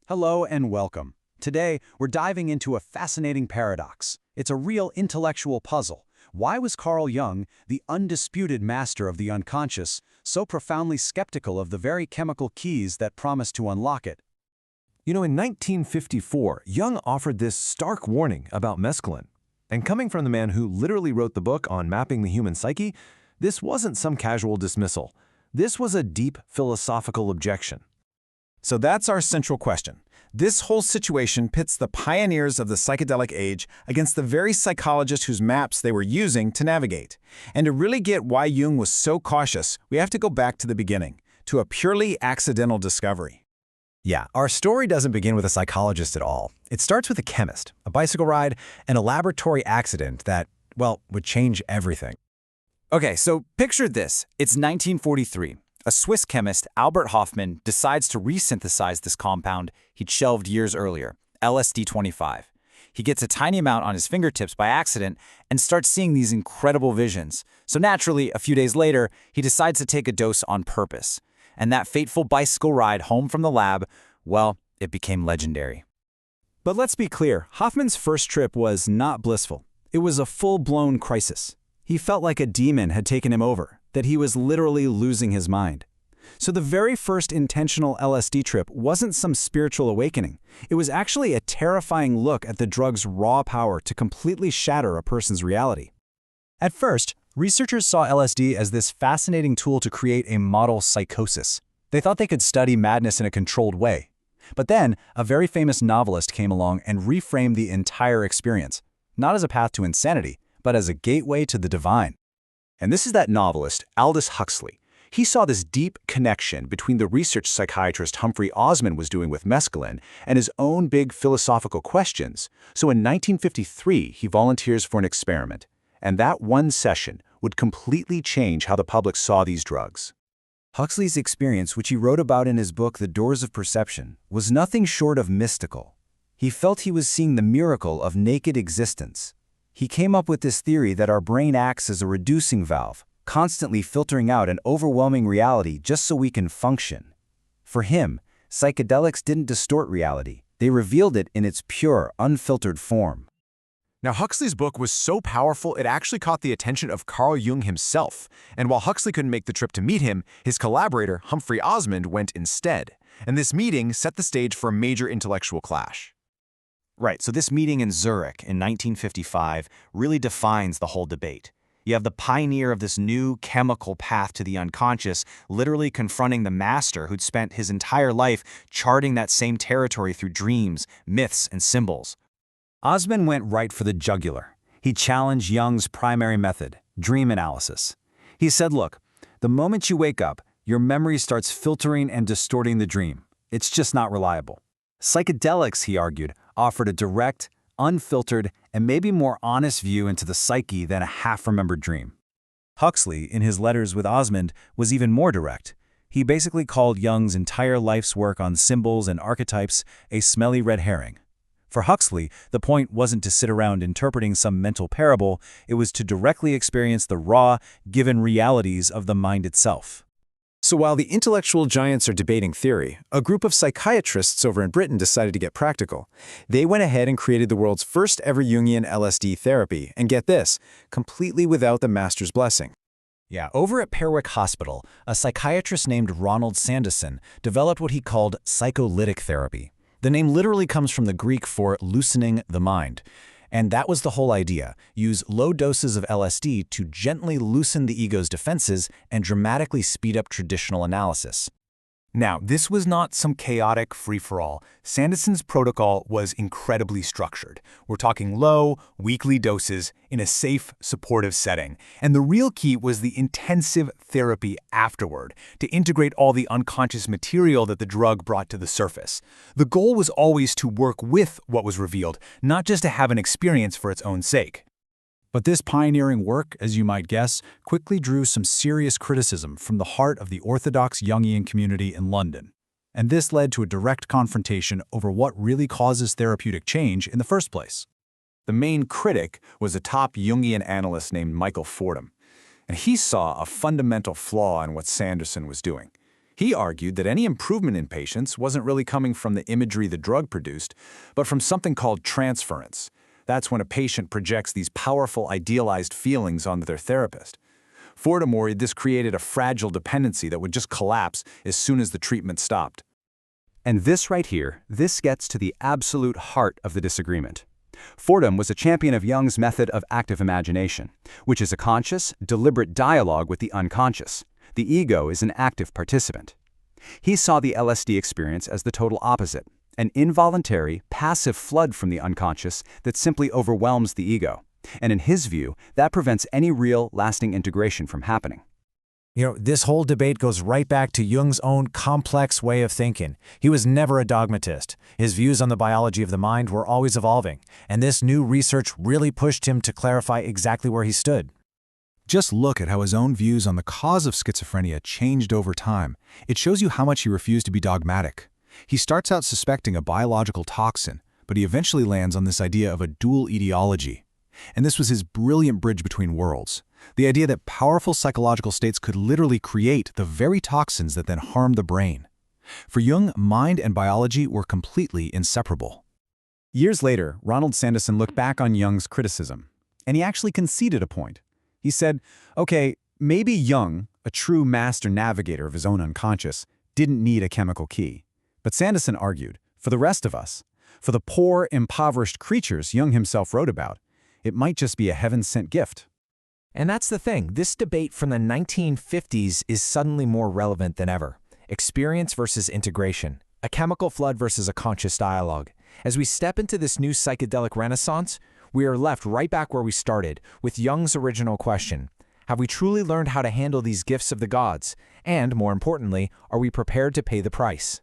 Hello and welcome. Today, we're diving into a fascinating paradox. It's a real intellectual puzzle. Why was Carl Jung, the undisputed master of the unconscious, so profoundly skeptical of the very chemical keys that promise to unlock it? In 1954, Jung offered this stark warning about mescaline. And coming from the man who literally wrote the book on mapping the human psyche, this wasn't some casual dismissal. This was a deep philosophical objection. So that's our central question. This whole situation pits the pioneers of the psychedelic age against the very psychologists whose maps they were using to navigate. And to really get why Jung was so cautious, we have to go back to the beginning, to a purely accidental discovery. Yeah, our story doesn't begin with a psychologist at all. It starts with a chemist, a bicycle ride, and a laboratory accident that, well, would change everything. Okay, so picture this. It's 1943. A Swiss chemist, Albert Hofmann, decides to resynthesize this compound he'd shelved years earlier, LSD-25. He gets a tiny amount on his fingertips by accident and starts seeing these incredible visions. So naturally, a few days later, he decides to take a dose on purpose. And that fateful bicycle ride home from the lab, well, it became legendary. But let's be clear, Hoffman's first trip was not blissful. It was a full-blown crisis. He felt like a demon had taken him over, that he was literally losing his mind. So the very first intentional LSD trip wasn't some spiritual awakening. It was actually a terrifying look at the drug's raw power to completely shatter a person's reality. At first, researchers saw LSD as this fascinating tool to create a model psychosis. They thought they could study madness in a controlled way. But then, a very famous novelist came along and reframed the entire experience, not as a path to insanity, but as a gateway to the divine. And this is that novelist, Aldous Huxley. He saw this deep connection between the research psychiatrist Humphrey Osmond was doing with mescaline and his own big philosophical questions. So in 1953, he volunteers for an experiment. And that one session would completely change how the public saw these drugs. Huxley's experience, which he wrote about in his book The Doors of Perception, was nothing short of mystical. He felt he was seeing the miracle of naked existence. He came up with this theory that our brain acts as a reducing valve, constantly filtering out an overwhelming reality just so we can function. For him, psychedelics didn't distort reality. They revealed it in its pure, unfiltered form. Now, Huxley's book was so powerful it actually caught the attention of Carl Jung himself. And while Huxley couldn't make the trip to meet him, his collaborator, Humphrey Osmond, went instead. And this meeting set the stage for a major intellectual clash. Right, so this meeting in Zurich in 1955 really defines the whole debate. You have the pioneer of this new chemical path to the unconscious literally confronting the master who'd spent his entire life charting that same territory through dreams, myths, and symbols. Osmond went right for the jugular. He challenged Jung's primary method, dream analysis. He said, look, the moment you wake up, your memory starts filtering and distorting the dream. It's just not reliable. Psychedelics, he argued, offered a direct, unfiltered, and maybe more honest view into the psyche than a half-remembered dream. Huxley, in his letters with Osmond, was even more direct. He basically called Jung's entire life's work on symbols and archetypes a smelly red herring. For Huxley, the point wasn't to sit around interpreting some mental parable, it was to directly experience the raw, given realities of the mind itself. So while the intellectual giants are debating theory, a group of psychiatrists over in Britain decided to get practical. They went ahead and created the world's first ever Jungian LSD therapy, and get this, completely without the master's blessing. Yeah, over at Perwick Hospital, a psychiatrist named Ronald Sandison developed what he called psycholytic therapy. The name literally comes from the Greek for loosening the mind. And that was the whole idea. Use low doses of LSD to gently loosen the ego's defenses and dramatically speed up traditional analysis. Now, this was not some chaotic free-for-all. Sandison's protocol was incredibly structured. We're talking low, weekly doses in a safe, supportive setting. And the real key was the intensive therapy afterward, to integrate all the unconscious material that the drug brought to the surface. The goal was always to work with what was revealed, not just to have an experience for its own sake. But this pioneering work, as you might guess, quickly drew some serious criticism from the heart of the orthodox Jungian community in London. And this led to a direct confrontation over what really causes therapeutic change in the first place. The main critic was a top Jungian analyst named Michael Fordham, and he saw a fundamental flaw in what Sandison was doing. He argued that any improvement in patients wasn't really coming from the imagery the drug produced, but from something called transference. That's when a patient projects these powerful, idealized feelings onto their therapist. Furthermore, this created a fragile dependency that would just collapse as soon as the treatment stopped. And this right here, this gets to the absolute heart of the disagreement. Fordham was a champion of Jung's method of active imagination, which is a conscious, deliberate dialogue with the unconscious. The ego is an active participant. He saw the LSD experience as the total opposite, an involuntary, passive flood from the unconscious that simply overwhelms the ego. And in his view, that prevents any real, lasting integration from happening. This whole debate goes right back to Jung's own complex way of thinking. He was never a dogmatist. His views on the biology of the mind were always evolving, and this new research really pushed him to clarify exactly where he stood. Just look at how his own views on the cause of schizophrenia changed over time. It shows you how much he refused to be dogmatic. He starts out suspecting a biological toxin, but he eventually lands on this idea of a dual etiology. And this was his brilliant bridge between worlds. The idea that powerful psychological states could literally create the very toxins that then harm the brain. For Jung, mind and biology were completely inseparable. Years later, Ronald Sandison looked back on Jung's criticism, and he actually conceded a point. He said, okay, maybe Jung, a true master navigator of his own unconscious, didn't need a chemical key. But Sandison argued, for the rest of us, for the poor, impoverished creatures Jung himself wrote about, it might just be a heaven-sent gift. And that's the thing. This debate from the 1950s is suddenly more relevant than ever. Experience versus integration. A chemical flood versus a conscious dialogue. As we step into this new psychedelic renaissance, we are left right back where we started, with Jung's original question. Have we truly learned how to handle these gifts of the gods? And, more importantly, are we prepared to pay the price?